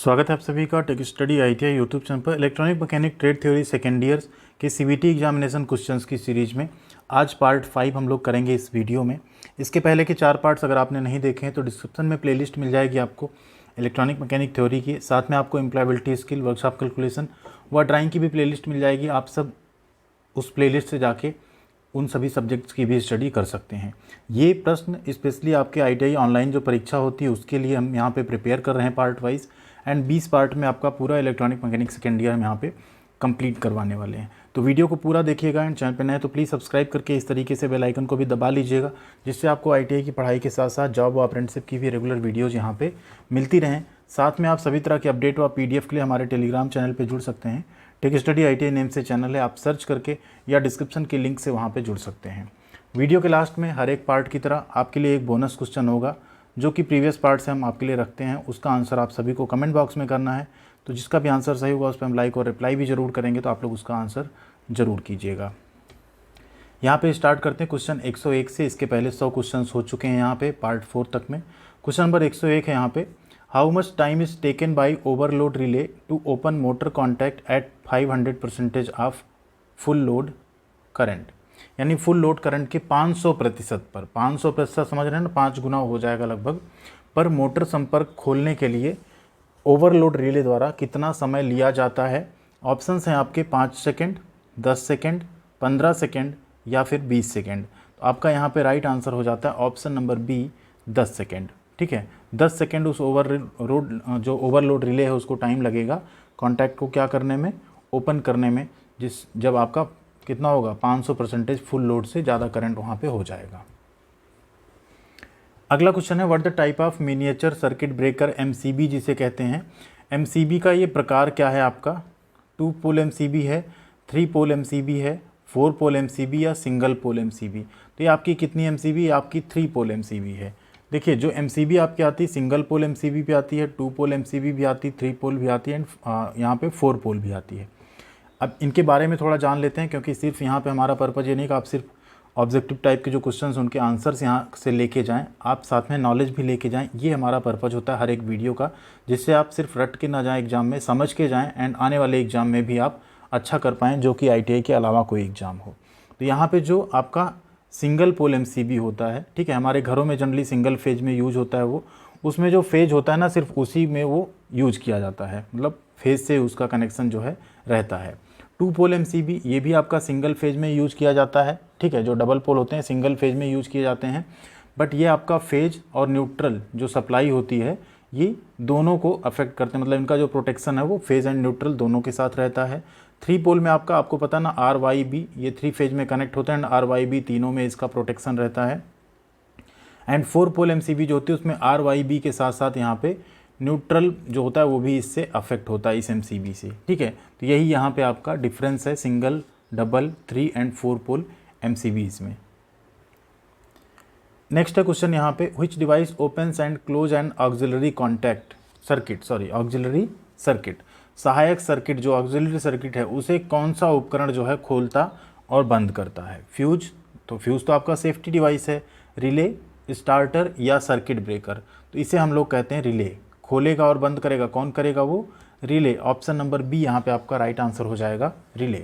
स्वागत है आप सभी का tech study ITI YouTube channel पर। Electronic mechanic trade theory second years के CVT एग्जामिनेशन क्वेश्चंस की सीरीज में आज पार्ट 5 हम लोग करेंगे इस वीडियो में। इसके पहले के 4 पार्ट्स अगर आपने नहीं देखे हैं तो डिस्क्रिप्शन में प्लेलिस्ट मिल जाएगी आपको इलेक्ट्रॉनिक मैकेनिक थ्योरी की, साथ में आपको एम्प्लॉयबिलिटी स्किल, वर्कशॉप कैलकुलेशन व ड्राइंग की भी प्लेलिस्ट मिल जाएगी। आप सब उस प्लेलिस्ट से जाके उन सभी सब्जेक्ट्स की भी स्टडी कर सकते हैं। ये प्रश्न स्पेशली आपके ITI ऑनलाइन जो परीक्षा होती है उसके लिए हम यहाँ पे प्रिपेयर कर रहे हैं पार्ट वाइज, एंड 20 पार्ट में आपका पूरा इलेक्ट्रॉनिक मैकेनिक सेकेंड ईयर हम यहाँ पे कंप्लीट करवाने वाले हैं। तो वीडियो को पूरा देखिएगा एंड चैनल पे नए तो प्लीज़ सब्सक्राइब करके इस तरीके से बेल आइकन को भी दबा लीजिएगा, जिससे आपको ITI की पढ़ाई के साथ साथ जॉब व अप्रेंटिसशिप की भी रेगुलर वीडियोज़ यहाँ पे मिलती रहें। साथ में आप सभी तरह के अपडेट व PDF के लिए हमारे टेलीग्राम चैनल पर जुड़ सकते हैं। टेक स्टडी ITI नेम से चैनल है, आप सर्च करके या डिस्क्रिप्शन के लिंक से वहाँ पे जुड़ सकते हैं। वीडियो के लास्ट में हर एक पार्ट की तरह आपके लिए एक बोनस क्वेश्चन होगा जो कि प्रीवियस पार्ट से हम आपके लिए रखते हैं। उसका आंसर आप सभी को कमेंट बॉक्स में करना है, तो जिसका भी आंसर सही होगा उस पर हम लाइक और रिप्लाई भी ज़रूर करेंगे, तो आप लोग उसका आंसर ज़रूर कीजिएगा। यहाँ पे स्टार्ट करते हैं क्वेश्चन 101 से। इसके पहले 100 क्वेश्चन हो चुके हैं यहाँ पे पार्ट 4 तक में। क्वेश्चन नंबर 101 है यहाँ पे, how much time is taken by overload relay to open motor contact at 500% of full load current. यानी फुल लोड करंट के 500% पर, 500% समझ रहे हैं ना, 5 गुना हो जाएगा लगभग, पर मोटर संपर्क खोलने के लिए ओवरलोड रिले द्वारा कितना समय लिया जाता है। ऑप्शंस हैं आपके 5 सेकेंड, 10 सेकेंड, 15 सेकेंड या फिर 20 सेकेंड। तो आपका यहाँ पे राइट आंसर हो जाता है ऑप्शन नंबर बी, 10 सेकेंड। ठीक है, 10 सेकेंड उस ओवरलोड रिले है उसको टाइम लगेगा कॉन्टैक्ट को क्या करने में, ओपन करने में, जब आपका कितना होगा 500% फुल लोड से ज़्यादा करंट वहाँ पे हो जाएगा। अगला क्वेश्चन है, what the type of miniature circuit breaker MCB जिसे कहते हैं। MCB का ये प्रकार क्या है आपका, 2 पोल MCB है, 3 पोल MCB है, 4 पोल MCB या सिंगल पोल MCB। तो ये आपकी कितनी MCB, आपकी 3 पोल MCB है। देखिए जो MCB आपकी आती है, सिंगल पोल MCB भी आती है, 2 पोल MCB भी आती है, 3 पोल भी आती है एंड यहाँ पे 4 पोल भी आती है। अब इनके बारे में थोड़ा जान लेते हैं, क्योंकि सिर्फ यहाँ पे हमारा पर्पज़ ये नहीं कि आप सिर्फ ऑब्जेक्टिव टाइप के जो क्वेश्चंस उनके आंसर्स यहाँ से लेके जाएं, आप साथ में नॉलेज भी लेके जाएं। ये हमारा पर्पज़ होता है हर एक वीडियो का, जिससे आप सिर्फ रट के ना जाएं एग्ज़ाम में, समझ के जाएं एंड आने वाले एग्ज़ाम में भी आप अच्छा कर पाएँ, जो कि ITI के अलावा कोई एग्ज़ाम हो। तो यहाँ पर जो आपका सिंगल पोल MCB होता है, ठीक है, हमारे घरों में जनरली सिंगल फेज में यूज होता है वो, उसमें जो फेज होता है ना सिर्फ उसी में वो यूज किया जाता है, मतलब फेज से उसका कनेक्शन जो है रहता है। 2 पोल MCB ये भी आपका सिंगल फेज में यूज किया जाता है, ठीक है, जो डबल पोल होते हैं सिंगल फेज में यूज किए जाते हैं, बट ये आपका फेज और न्यूट्रल जो सप्लाई होती है ये दोनों को अफेक्ट करते हैं, मतलब इनका जो प्रोटेक्शन है वो फेज एंड न्यूट्रल दोनों के साथ रहता है। 3 पोल में आपको पता ना RYB, ये 3 फेज में कनेक्ट होता है एंड RYB तीनों में इसका प्रोटेक्शन रहता है। एंड 4 पोल MCB जो होती है उसमें RYB के साथ साथ यहाँ पे न्यूट्रल जो होता है वो भी इससे अफेक्ट होता है, इस MCB से। ठीक है, तो यही यहाँ पे आपका डिफरेंस है single, double, 3 and 4 pole MCBs में। नेक्स्ट है क्वेश्चन यहाँ पे, which device opens and close and auxiliary contact circuit, auxiliary circuit, सहायक सर्किट जो ऑक्सिलरी सर्किट है उसे कौन सा उपकरण जो है खोलता और बंद करता है। फ्यूज, तो फ्यूज तो आपका सेफ्टी डिवाइस है। रिले, स्टार्टर या सर्किट ब्रेकर, तो इसे हम लोग कहते हैं रिले। खोलेगा और बंद करेगा कौन करेगा, वो रिले। ऑप्शन नंबर बी यहाँ पे आपका राइट आंसर हो जाएगा, रिले।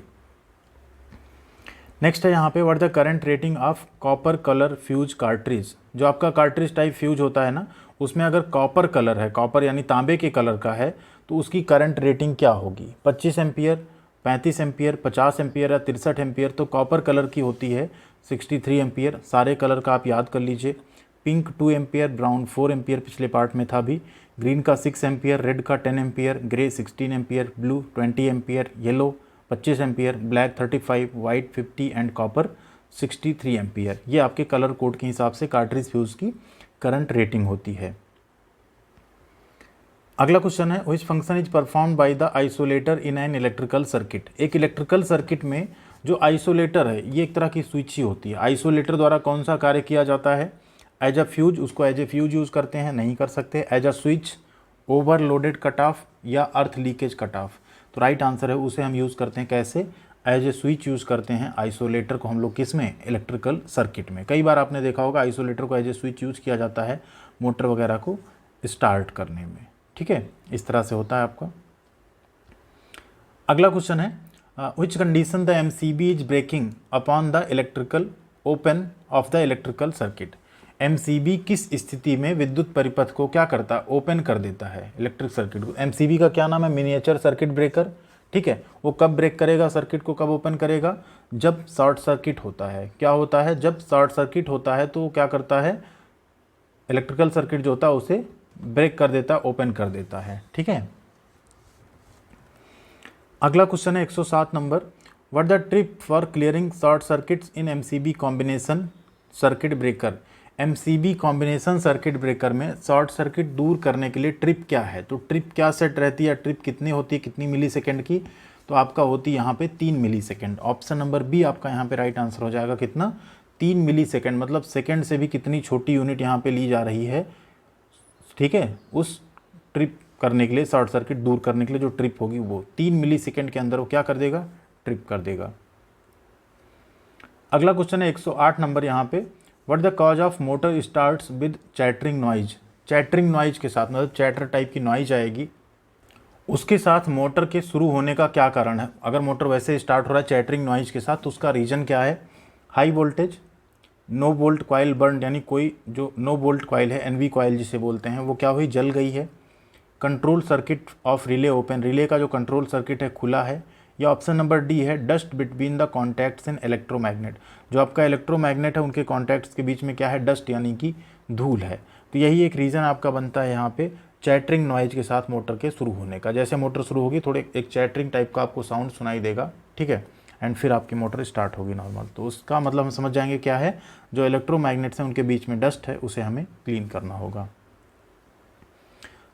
नेक्स्ट है यहाँ पे, what the current rating of copper colour fuse cartridge. जो आपका कार्ट्रिज टाइप फ्यूज होता है ना, उसमें अगर कॉपर कलर है, कॉपर यानी तांबे के कलर का है, तो उसकी करंट रेटिंग क्या होगी, 25 एम्पियर, 35 एम्पियर, 50 एम्पियर या 63 एम्पियर। तो कॉपर कलर की होती है 63 एम्पियर। सारे कलर का आप याद कर लीजिए, पिंक 2 एम्पियर, ब्राउन 4 एम्पियर, पिछले पार्ट में था भी, ग्रीन का 6 एम्पियर, रेड का 10 ampere, grey 16 ampere, blue 20 ampere, yellow 25 ampere, black 35, white 50 and copper 63 ampere. ये आपके कलर कोड के हिसाब से कार्ट्रिज फ्यूज की करंट रेटिंग होती है। अगला क्वेश्चन है, which function is performed by the isolator in an electrical circuit. एक इलेक्ट्रिकल सर्किट में जो आइसोलेटर है ये एक तरह की स्विच ही होती है। आइसोलेटर द्वारा कौन सा कार्य किया जाता है, एज अ फ्यूज, उसको एज ए फ्यूज यूज़ करते हैं, नहीं कर सकते। As a switch, overloaded cut off या अर्थ लीकेज कट ऑफ। तो राइट आंसर है उसे हम यूज़ करते हैं कैसे, एज ए स्विच यूज़ करते हैं आइसोलेटर को हम लोग, किस में, इलेक्ट्रिकल सर्किट में। कई बार आपने देखा होगा आइसोलेटर को एज ए स्विच यूज़ किया जाता है मोटर वगैरह को स्टार्ट करने में। ठीक है, इस तरह से होता है आपका। अगला क्वेश्चन है which condition the MCB is breaking upon the electrical open of the electrical circuit. MCB किस स्थिति में विद्युत परिपथ को क्या करता है, ओपन कर देता है इलेक्ट्रिक सर्किट को। एमसीबी का क्या नाम है, मिनिएचर सर्किट ब्रेकर। ठीक है, वो कब ब्रेक करेगा सर्किट को, कब ओपन करेगा, जब शॉर्ट सर्किट होता है। क्या होता है, जब शॉर्ट सर्किट होता है तो क्या करता है, इलेक्ट्रिकल सर्किट जो होता है उसे ब्रेक कर देता है, ओपन कर देता है। ठीक है, अगला क्वेश्चन है 107 number, what the trip for clearing short circuits in MCB combination circuit breaker. MCB combination circuit breaker में शॉर्ट सर्किट दूर करने के लिए ट्रिप क्या है। तो ट्रिप क्या सेट रहती है, ट्रिप कितनी होती है, कितनी मिली सेकेंड की, तो आपका होती है यहाँ पे 3 मिली सेकेंड। ऑप्शन नंबर बी आपका यहाँ पे राइट आंसर हो जाएगा, कितना, 3 मिली सेकेंड। मतलब सेकेंड से भी कितनी छोटी यूनिट यहाँ पे ली जा रही है। ठीक है, उस ट्रिप करने के लिए, शॉर्ट सर्किट दूर करने के लिए जो ट्रिप होगी वो 3 मिली सेकेंड के अंदर वो क्या कर देगा, ट्रिप कर देगा। अगला क्वेश्चन है 108 नंबर यहाँ पे, what the cause of motor starts with chattering noise. Chattering noise के साथ, मतलब चैटर टाइप की नॉइज आएगी, उसके साथ मोटर के शुरू होने का क्या कारण है। अगर मोटर वैसे स्टार्ट हो रहा है चैटरिंग नॉइज के साथ तो उसका रीज़न क्या है, high voltage, no volt coil burn, यानी कोई जो नो बोल्ट कॉइल है, एनवी कॉइल जिसे बोलते हैं, वो क्या हुई, जल गई है। Control circuit of relay open, relay का जो कंट्रोल सर्किट है खुला है। या ऑप्शन नंबर डी है, dust between the contacts in electromagnet, जो आपका इलेक्ट्रोमैग्नेट है उनके कॉन्टैक्ट्स के बीच में क्या है, डस्ट यानी कि धूल है। तो यही एक रीज़न आपका बनता है यहाँ पे चैटरिंग नॉइज के साथ मोटर के शुरू होने का। जैसे मोटर शुरू होगी थोड़े एक चैटरिंग टाइप का आपको साउंड सुनाई देगा, ठीक है, एंड फिर आपकी मोटर स्टार्ट होगी नॉर्मल। तो उसका मतलब हम समझ जाएंगे क्या है, जो इलेक्ट्रोमैग्नेट्स हैं उनके बीच में डस्ट है उसे हमें क्लीन करना होगा।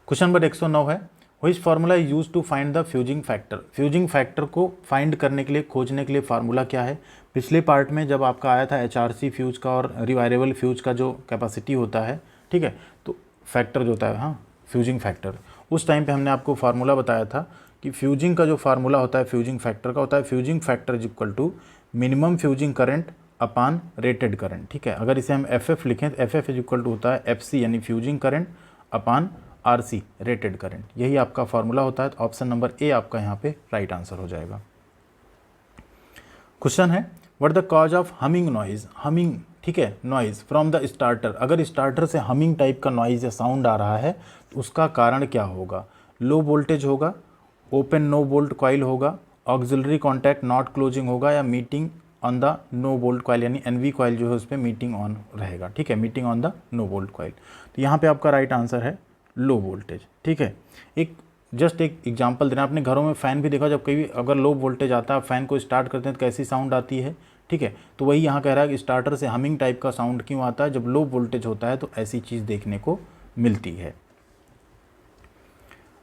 क्वेश्चन नंबर 109 है, which formula is use to find the fusing factor. Fusing factor को फाइंड करने के लिए, खोजने के लिए फार्मूला क्या है। पिछले पार्ट में जब आपका आया था एचआरसी फ्यूज का और रिवायरेबल फ्यूज का जो कैपेसिटी होता है, ठीक है, तो फैक्टर जो होता है, हाँ, फ्यूजिंग फैक्टर, उस टाइम पे हमने आपको फार्मूला बताया था कि फ्यूजिंग का जो फार्मूला होता है फ्यूजिंग फैक्टर का होता है, fusing factor is equal to minimum fusing current upon rated current. ठीक है, अगर इसे हम एफ लिखें तो एफ इज इक्वल टू होता है एफसी यानी फ्यूजिंग करंट अपान आरसी रेटेड करंट। यही आपका फार्मूला होता है। तो ऑप्शन नंबर ए आपका यहाँ पे राइट आंसर हो जाएगा। क्वेश्चन है, what the cause of humming noise. Humming, ठीक है, नॉइज फ्रॉम द स्टार्टर, अगर स्टार्टर से हमिंग टाइप का नॉइज या साउंड आ रहा है तो उसका कारण क्या होगा। लो वोल्टेज होगा, ओपन नो बोल्ट कॉइल होगा, ऑक्सिलरी कॉन्टैक्ट नॉट क्लोजिंग होगा, या heating on the no volt coil यानी एनवी कॉइल जो है उस पर मीटिंग ऑन रहेगा। ठीक है, heating on the no volt coil. तो यहाँ पे आपका राइट आंसर है लो वोल्टेज। ठीक है, एक जस्ट एक एग्जांपल देना, आपने घरों में फ़ैन भी देखा, जब कभी अगर लो वोल्टेज आता है फ़ैन को स्टार्ट करते हैं तो कैसी साउंड आती है। ठीक है, तो वही यहाँ कह रहा है कि स्टार्टर से हमिंग टाइप का साउंड क्यों आता है, जब लो वोल्टेज होता है तो ऐसी चीज़ देखने को मिलती है।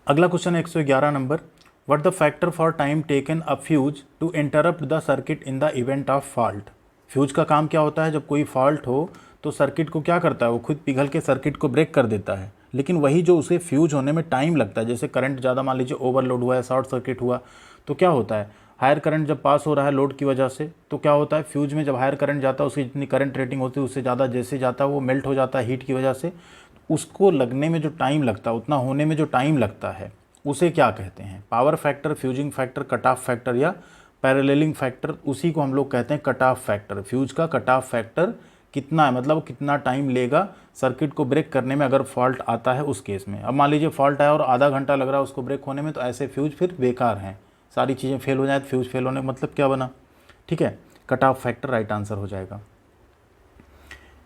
अगला क्वेश्चन है 111 number, what the factor for time taken a fuse to interrupt the circuit in the event of fault. Fuse का काम क्या होता है, जब कोई फॉल्ट हो तो सर्किट को क्या करता है, वो खुद पिघल के सर्किट को ब्रेक कर देता है, लेकिन वही जो उसे फ्यूज होने में टाइम लगता है, जैसे करंट ज़्यादा मान लीजिए ओवरलोड हुआ है, शॉर्ट सर्किट हुआ, तो क्या होता है, हायर करंट जब पास हो रहा है लोड की वजह से, तो क्या होता है, फ्यूज में जब हायर करंट जाता है उसकी जितनी करंट रेटिंग होती है उससे ज़्यादा जैसे जाता है वो मेल्ट हो जाता है हीट की वजह से। उसको लगने में जो टाइम लगता है, उतना होने में जो टाइम लगता है, उसे क्या कहते हैं, power factor, fusing factor, cut off factor या पैरेललिंग फैक्टर, उसी को हम लोग कहते हैं कट ऑफ फैक्टर। फ्यूज का कट ऑफ फैक्टर कितना है, मतलब कितना टाइम लेगा सर्किट को ब्रेक करने में अगर फॉल्ट आता है उस केस में। अब मान लीजिए फॉल्ट आया और आधा घंटा लग रहा है उसको ब्रेक होने में, तो ऐसे फ्यूज फिर बेकार हैं, सारी चीज़ें फेल हो जाए तो फ्यूज फेल होने का मतलब क्या बना। ठीक है, cut off factor right answer हो जाएगा।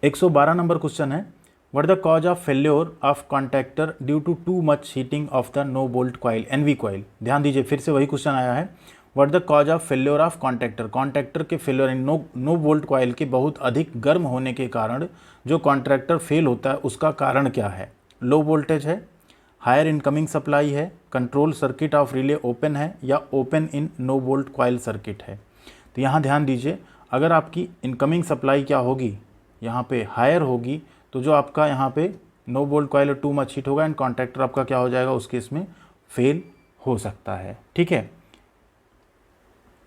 112 नंबर क्वेश्चन है, what the cause of failure of contactor due to much heating of the no volt coil, NV coil. ध्यान दीजिए, फिर से वही क्वेश्चन आया है, what the cause of failure of contactor, contactor के फेल्योर नो बोल्ट कॉइल के बहुत अधिक गर्म होने के कारण जो कॉन्ट्रैक्टर फेल होता है उसका कारण क्या है। लो वोल्टेज है, हायर इनकमिंग सप्लाई है, control circuit of relay open है, या open in no volt coil circuit है। तो यहाँ ध्यान दीजिए, अगर आपकी इनकमिंग सप्लाई क्या होगी, यहाँ पे हायर होगी, तो जो आपका यहाँ पे no volt coil too much heat होगा एंड कॉन्ट्रैक्टर आपका क्या हो जाएगा, उस केस में फेल हो सकता है। ठीक है,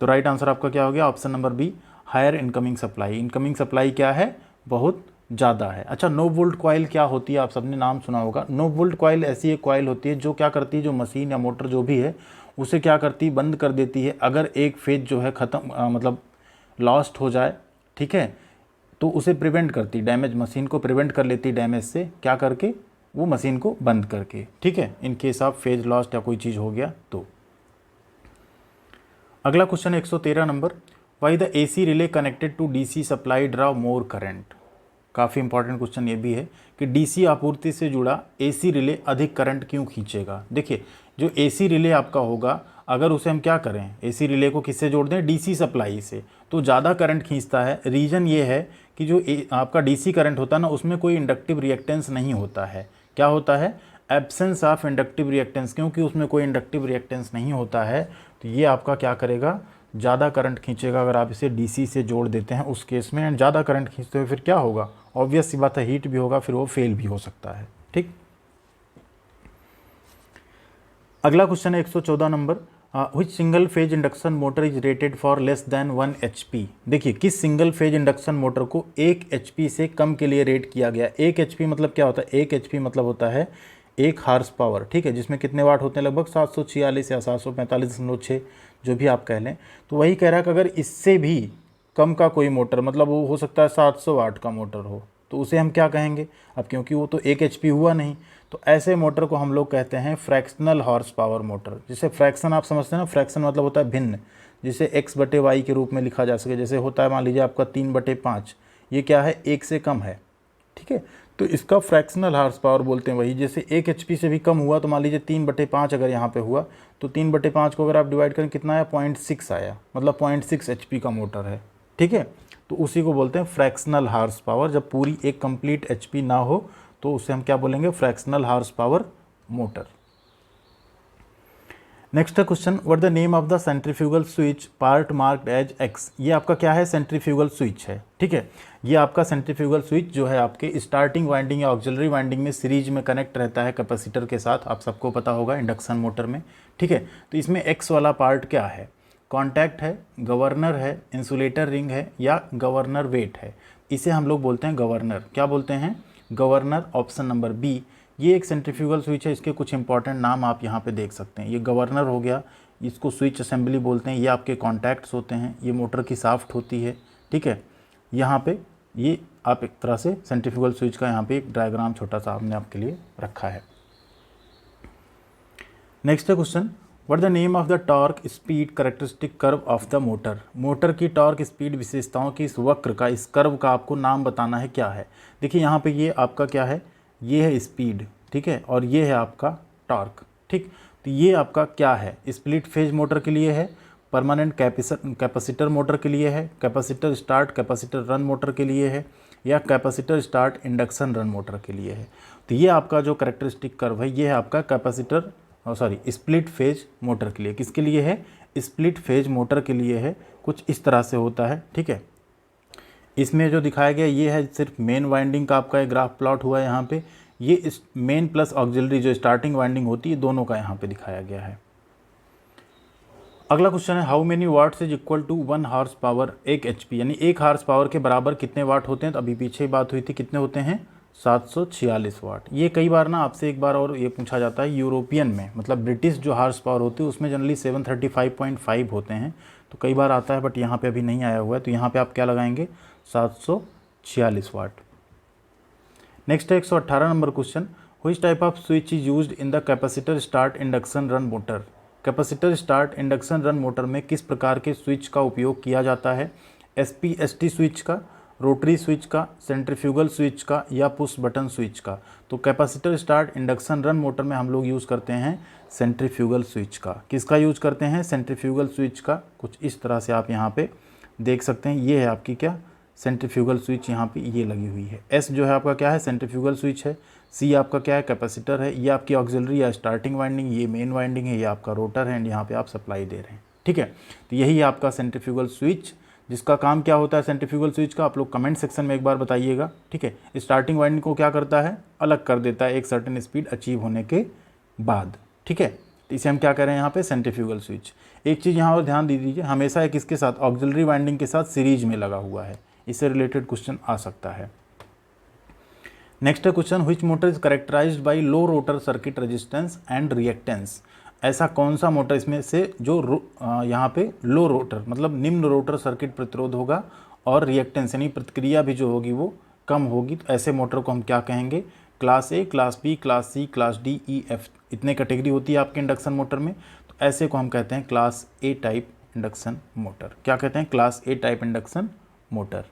तो राइट आंसर आपका क्या हो गया, option number B, higher incoming supply. Incoming supply क्या है, बहुत ज़्यादा है। अच्छा, नो वोल्ट कॉइल क्या होती है, आप सबने नाम सुना होगा। नो वोल्ट कॉइल ऐसी एक कॉइल होती है जो क्या करती है, जो मशीन या मोटर जो भी है उसे क्या करती है, बंद कर देती है। अगर एक फेज जो है ख़त्म मतलब लॉस्ट हो जाए, ठीक है, तो उसे प्रिवेंट करती, डैमेज मशीन को प्रिवेंट कर लेती डैमेज से, क्या करके, वो मशीन को बंद करके, ठीक है, in case of phase lost या कोई चीज़ हो गया तो। अगला क्वेश्चन है 113 number, why the AC relay connected to DC supply draw more current. काफ़ी इंपॉर्टेंट क्वेश्चन ये भी है कि डीसी आपूर्ति से जुड़ा एसी रिले अधिक करंट क्यों खींचेगा। देखिए, जो एसी रिले आपका होगा, अगर उसे हम क्या करें, एसी रिले को किससे जोड़ दें, डीसी सप्लाई से, तो ज़्यादा करंट खींचता है। रीज़न ये है कि जो आपका डीसी करंट होता है ना, उसमें कोई इंडक्टिव रिएक्टेंस नहीं होता है। क्या होता है, एब्सेंस ऑफ इंडक्टिव रिएक्टेंस। क्योंकि उसमें कोई इंडक्टिव रिएक्टेंस नहीं होता है तो ये आपका क्या करेगा, ज़्यादा करंट खींचेगा। अगर आप इसे डीसी से जोड़ देते हैं उस केस में, एंड ज़्यादा करंट खींचते हुए फिर क्या होगा, ऑब्वियस सी बात है, हीट भी होगा, फिर वो फेल भी हो सकता है। ठीक, अगला क्वेश्चन है 114 number, which single phase induction motor is rated for less than 1 HP। देखिए, किस सिंगल फेज इंडक्शन मोटर को 1 HP से कम के लिए रेट किया गया। 1 HP मतलब क्या होता है, 1 HP मतलब होता है 1 हार्स पावर, ठीक है, जिसमें कितने वाट होते हैं, लगभग 746 या 745.6, जो भी आप कह लें। तो वही कह रहा है कि अगर इससे भी कम का कोई मोटर, मतलब वो हो सकता है 700 वाट का मोटर हो, तो उसे हम क्या कहेंगे। अब क्योंकि वो तो 1 HP हुआ नहीं, तो ऐसे मोटर को हम लोग कहते हैं फ्रैक्शनल हॉर्स पावर मोटर। जिसे फ्रैक्शन आप समझते हैं ना, फ्रैक्शन मतलब होता है भिन्न, जिसे x/y के रूप में लिखा जा सके। जैसे होता है, मान लीजिए आपका 3/5, ये क्या है, 1 से कम है, ठीक है, तो इसका फ्रैक्शनल हॉर्स पावर बोलते हैं। वही जैसे 1 HP से भी कम हुआ, तो मान लीजिए 3/5 अगर यहाँ पे हुआ, तो 3/5 को अगर आप डिवाइड करें कितना आया, 0.6 आया, मतलब 0.6 HP का मोटर है, ठीक है, तो उसी को बोलते हैं फ्रैक्शनल हॉर्स पावर। जब पूरी एक कंप्लीट HP ना हो तो उसे हम क्या बोलेंगे, fractional horse power motor. Next question, what the name of the centrifugal switch part marked as X. ये आपका क्या है, सेंट्रीफ्यूगल स्विच है, ठीक है। ये आपका सेंट्रीफ्यूगल स्विच जो है आपके स्टार्टिंग वाइंडिंग या ऑक्सिलरी वाइंडिंग में सीरीज में कनेक्ट रहता है कैपेसिटर के साथ, आप सबको पता होगा इंडक्शन मोटर में, ठीक है। तो इसमें एक्स वाला पार्ट क्या है, कॉन्टैक्ट है, गवर्नर है, इंसुलेटर रिंग है, या गवर्नर वेट है। इसे हम लोग बोलते हैं गवर्नर। क्या बोलते हैं, गवर्नर, ऑप्शन नंबर बी। ये एक सेंट्रीफ्यूगल स्विच है, इसके कुछ इंपॉर्टेंट नाम आप यहाँ पे देख सकते हैं। ये गवर्नर हो गया, इसको स्विच असेंबली बोलते हैं। ये आपके कॉन्टैक्ट्स होते हैं, ये मोटर की शाफ्ट होती है, ठीक है। यहाँ पे ये आप एक तरह से सेंट्रीफ्यूगल स्विच का यहाँ पे एक डायग्राम छोटा सा हमने आपके लिए रखा है। Next question, what the name of the torque speed characteristic curve of the motor. Motor की टॉर्क स्पीड विशेषताओं की इस वक्र का, इस कर्व का आपको नाम बताना है, क्या है। देखिए यहाँ पे ये आपका क्या है, ये है स्पीड, ठीक है, और ये है आपका टॉर्क, ठीक। तो ये आपका क्या है, स्प्लिट फेज मोटर के लिए है, परमानेंट कैपेसिटर मोटर के लिए है, capacitor start capacitor run motor के लिए है, या capacitor start induction run motor के लिए है। तो ये आपका जो कैरेक्टरिस्टिक कर्व है, ये है आपका कैपेसिटर स्प्लिट फेज मोटर के लिए। किसके लिए है, स्प्लिट फेज मोटर के लिए है। कुछ इस तरह से होता है, ठीक है। इसमें जो दिखाया गया ये है सिर्फ मेन वाइंडिंग का आपका एक ग्राफ प्लॉट हुआ है यहाँ पे। ये इस मेन प्लस ऑक्सिलरी जो स्टार्टिंग वाइंडिंग होती है, दोनों का यहाँ पे दिखाया गया है। अगला क्वेश्चन है, how many watts is equal to 1 horse power 1 HP, यानी 1 हार्स पावर के बराबर कितने वाट होते हैं। तो अभी पीछे बात हुई थी, कितने होते हैं, 746 वाट। ये कई बार ना आपसे एक बार और ये पूछा जाता है, यूरोपियन में, मतलब ब्रिटिश जो हार्स पावर होती है उसमें जनरली 735.5 होते हैं, तो कई बार आता है, बट यहाँ पे अभी नहीं आया हुआ है, तो यहाँ पे आप क्या लगाएंगे, 746 वाट। नेक्स्ट है 118 number question, which type off switch is used in the capacitor start induction run motor. Capacitor start induction run motor में किस प्रकार के स्विच का उपयोग किया जाता है, SPST स्विच का, रोटरी स्विच का, सेंट्रीफ्यूगल स्विच का, या पुश बटन स्विच का। तो capacitor start induction run motor में हम लोग यूज़ करते हैं सेंट्रीफ्यूगल स्विच का। किसका यूज़ करते हैं, सेंट्रीफ्यूगल स्विच का। कुछ इस तरह से आप यहाँ पे देख सकते हैं, ये है आपकी क्या, सेंट्रीफ्यूगल स्विच यहाँ पे ये लगी हुई है। S जो है आपका क्या है, सेंट्रीफ्यूगल स्विच है। C आपका क्या है, कैपेसिटर है। ये आपकी ऑक्सिलरी या स्टार्टिंग वाइंडिंग, ये मेन वाइंडिंग है, ये आपका रोटर है, एंड यहाँ पे आप सप्लाई दे रहे हैं, ठीक है। तो यही है आपका सेंट्रीफ्यूगल स्विच, जिसका काम क्या होता है सेंट्रीफ्यूगल स्विच का, आप लोग कमेंट सेक्शन में एक बार बताइएगा, ठीक है। स्टार्टिंग वाइंडिंग को क्या करता है, अलग कर देता है एक सर्टेन स्पीड अचीव होने के बाद, ठीक है। तो इसे हम क्या कह रहे हैं यहाँ पे, सेंट्रीफ्यूगल स्विच। एक चीज़ यहाँ और ध्यान दे दीजिए, हमेशा एक इसके साथ ऑक्सिलरी वाइंडिंग के साथ सीरीज में लगा हुआ है, इससे रिलेटेड क्वेश्चन आ सकता है। Next question, which motor is characterized by low rotor circuit resistance and reactance. ऐसा कौन सा मोटर इसमें से जो यहाँ पे लो रोटर मतलब निम्न रोटर सर्किट प्रतिरोध होगा और रिएक्टेंस यानी प्रतिक्रिया भी जो होगी वो कम होगी, तो ऐसे मोटर को हम क्या कहेंगे? Class A, class B, class C, class D, E, F, इतने कैटेगरी होती है आपके इंडक्शन मोटर में, तो ऐसे को हम कहते हैं class A type induction motor. क्या कहते हैं? Class A type induction motor.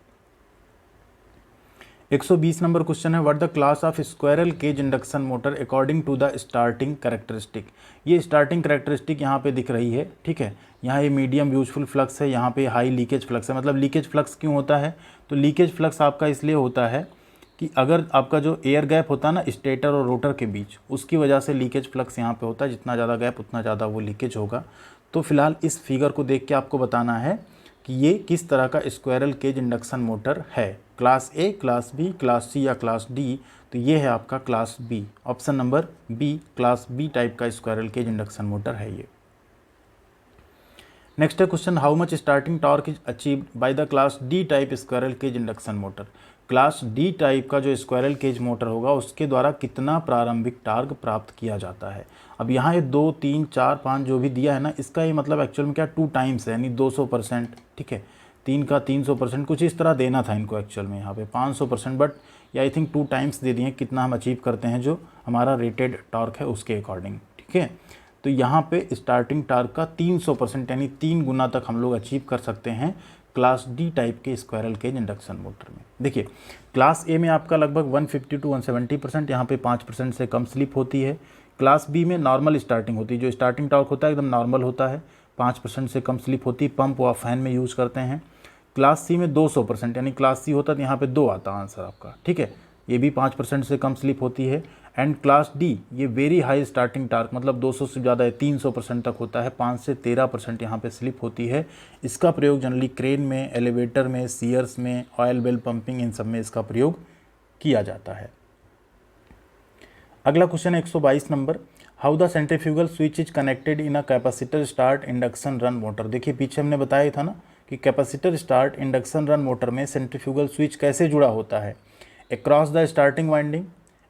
120 number question है, what the class of squirrel cage induction motor according to the starting characteristic. ये स्टार्टिंग कैरेक्टरिस्टिक यहाँ पे दिख रही है, ठीक है। यहाँ ये मीडियम यूजफुल फ्लक्स है, यहाँ पे हाई लीकेज फ्लक्स है। मतलब लीकेज फ्लक्स क्यों होता है? तो लीकेज फ्लक्स आपका इसलिए होता है कि अगर आपका जो एयर गैप होता है ना स्टेटर और रोटर के बीच, उसकी वजह से लीकेज फ्लक्स यहाँ पे होता है। जितना ज़्यादा गैप उतना ज़्यादा वो लीकेज होगा। तो फिलहाल इस फिगर को देख के आपको बताना है कि ये किस तरह का स्क्वायरल केज इंडक्शन मोटर है, class A, class B, class C या क्लास डी। तो ये है आपका class B, option number B, class B type का स्क्वायरल केज इंडक्शन मोटर है ये। Next question, how much starting torque is achieved by the class D type squirrel cage induction motor. Class D type का जो squirrel cage motor होगा उसके द्वारा कितना प्रारंभिक टार्क प्राप्त किया जाता है। अब यहाँ ये 2, 3, 4, 5 जो भी दिया है ना, इसका ये मतलब एक्चुअल में क्या 2 टाइम्स है, यानी 200%, ठीक है। 3 का 300%, कुछ इस तरह देना था इनको एक्चुअल में यहाँ पे 500%, बट ये आई थिंक 2 टाइम्स दे दिए कितना हम अचीव करते हैं जो हमारा रेटेड टॉर्क है उसके अकॉर्डिंग, ठीक है। तो यहाँ पे स्टार्टिंग टॉर्क का 300% यानी 3 गुना तक हम लोग अचीव कर सकते हैं क्लास डी टाइप के स्क्वायरल केज इंडक्शन मोटर में। देखिए क्लास ए में आपका लगभग 150 to 170%, यहाँ पे 5% से कम स्लिप होती है। क्लास बी में नॉर्मल स्टार्टिंग होती है, जो स्टार्टिंग टॉर्क होता है एकदम नॉर्मल होता है, 5% से कम स्लिप होती है, पंप व फैन में यूज़ करते हैं। क्लास सी में 200% यानी क्लास सी होता है तो यहाँ पे 2 आता आंसर आपका, ठीक है। ये भी 5% से कम स्लिप होती है। एंड क्लास डी ये वेरी हाई स्टार्टिंग टार्क मतलब 200 से ज़्यादा है, 300% तक होता है, 5 से 13% यहाँ पे स्लिप होती है। इसका प्रयोग जनरली क्रेन में, एलिवेटर में, सीयर्स में, ऑयल वेल पंपिंग, इन सब में इसका प्रयोग किया जाता है। अगला क्वेश्चन है 122 number, how the centrifugal switch is connected in a capacitor start induction run motor. देखिए पीछे हमने बताया था ना कि capacitor start induction run motor में सेंट्रीफ्यूगल स्विच कैसे जुड़ा होता है। Across the starting winding,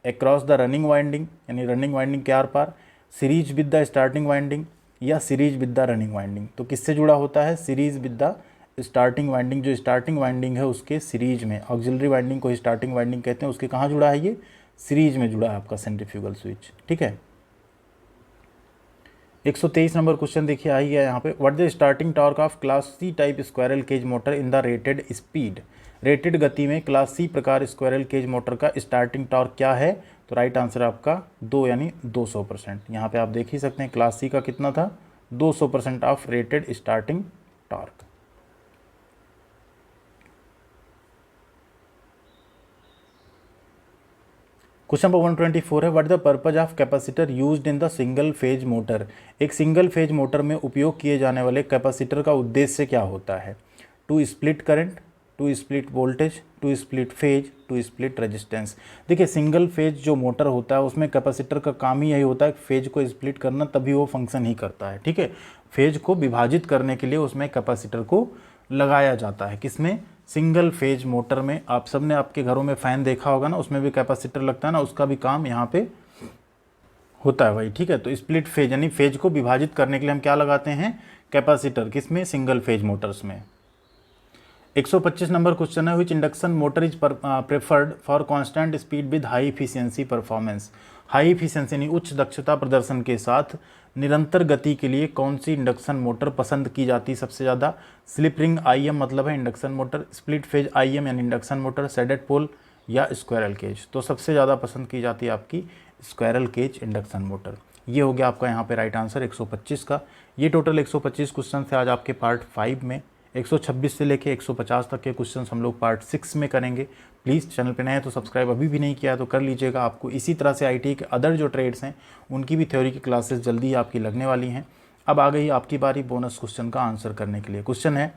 across the running winding यानी रनिंग वाइंडिंग के आर पार, series with the starting winding या series with the running winding. तो किससे जुड़ा होता है? Series with the starting winding. जो स्टार्टिंग वाइंडिंग है उसके सीरीज में, ऑक्सिलरी वाइंडिंग को स्टार्टिंग वाइंडिंग कहते हैं, उसके कहाँ जुड़ा है? ये सीरीज में जुड़ा है आपका सेंट्रीफ्यूगल स्विच, ठीक है। 123 नंबर क्वेश्चन देखिए आई है यहाँ पे, what the starting torque of class C type squirrel cage motor in the rated speed. Rated गति में क्लास सी प्रकार स्क्वायरल केज मोटर का स्टार्टिंग टॉर्क क्या है? तो राइट आंसर आपका 2 यानी 200%। यहाँ पे आप देख ही सकते हैं क्लास सी का कितना था? 200% of rated starting torque. Question number 124 है, what the purpose of capacitor used in the single phase motor. एक सिंगल फेज मोटर में उपयोग किए जाने वाले कैपेसिटर का उद्देश्य क्या होता है? To split current, to split voltage, to split phase, to split resistance. देखिए सिंगल फेज जो मोटर होता है उसमें कैपेसिटर का काम ही यही होता है फेज को स्प्लिट करना, तभी वो फंक्शन ही करता है, ठीक है। फेज को विभाजित करने के लिए उसमें कैपेसिटर को लगाया जाता है। किसमें? सिंगल फेज मोटर में। आप सब ने आपके घरों में फ़ैन देखा होगा ना, उसमें भी कैपेसिटर लगता है ना, उसका भी काम यहाँ पे होता है वही, ठीक है। तो स्प्लिट फेज यानी फेज को विभाजित करने के लिए हम क्या लगाते हैं? कैपेसिटर। किसमें? सिंगल फेज मोटर्स में। 125 नंबर क्वेश्चन है, which induction motor is preferred for constant speed with high efficiency performance. High efficiency यानी उच्च दक्षता प्रदर्शन के साथ निरंतर गति के लिए कौन सी इंडक्शन मोटर पसंद की जाती है सबसे ज़्यादा? स्लिप रिंग आईएम मतलब है induction motor, split phase IM यानी इंडक्शन मोटर, सैडेड पोल या स्क्वायरल केज। तो सबसे ज़्यादा पसंद की जाती है आपकी स्क्वायरल केज इंडक्शन मोटर। ये हो गया आपका यहाँ पे राइट आंसर 125 का। ये टोटल 125 क्वेश्चन थे आज आपके पार्ट 5 में। 126 से लेके 150 तक के क्वेश्चंस हम लोग पार्ट 6 में करेंगे। प्लीज़ चैनल पे नए हैं तो सब्सक्राइब अभी भी नहीं किया है तो कर लीजिएगा। आपको इसी तरह से आईटी के अदर जो ट्रेड्स हैं उनकी भी थ्योरी की क्लासेस जल्दी ही आपकी लगने वाली हैं। अब आ गई आपकी बारी बोनस क्वेश्चन का आंसर करने के लिए। क्वेश्चन है,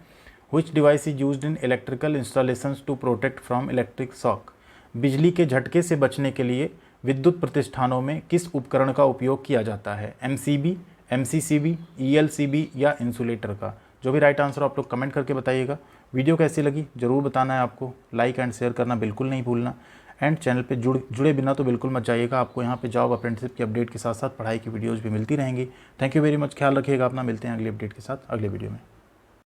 which device is used in electrical installations to protect from electric shock. बिजली के झटके से बचने के लिए विद्युत प्रतिष्ठानों में किस उपकरण का उपयोग किया जाता है? एमसीबी, एमसीसीबी, ईएलसीबी या इंसुलेटर का। जो भी राइट आंसर आप लोग कमेंट करके बताइएगा। वीडियो कैसी लगी ज़रूर बताना है आपको। लाइक एंड शेयर करना बिल्कुल नहीं भूलना। एंड चैनल पे जुड़े बिना तो बिल्कुल मत जाइएगा। आपको यहाँ पे जॉब अप्रेंटिसशिप की अपडेट के साथ साथ पढ़ाई की वीडियोज़ भी मिलती रहेंगी। थैंक यू वेरी मच, ख्याल रखिएगा अपना। मिलते हैं अगली अपडेट के साथ अगले वीडियो में।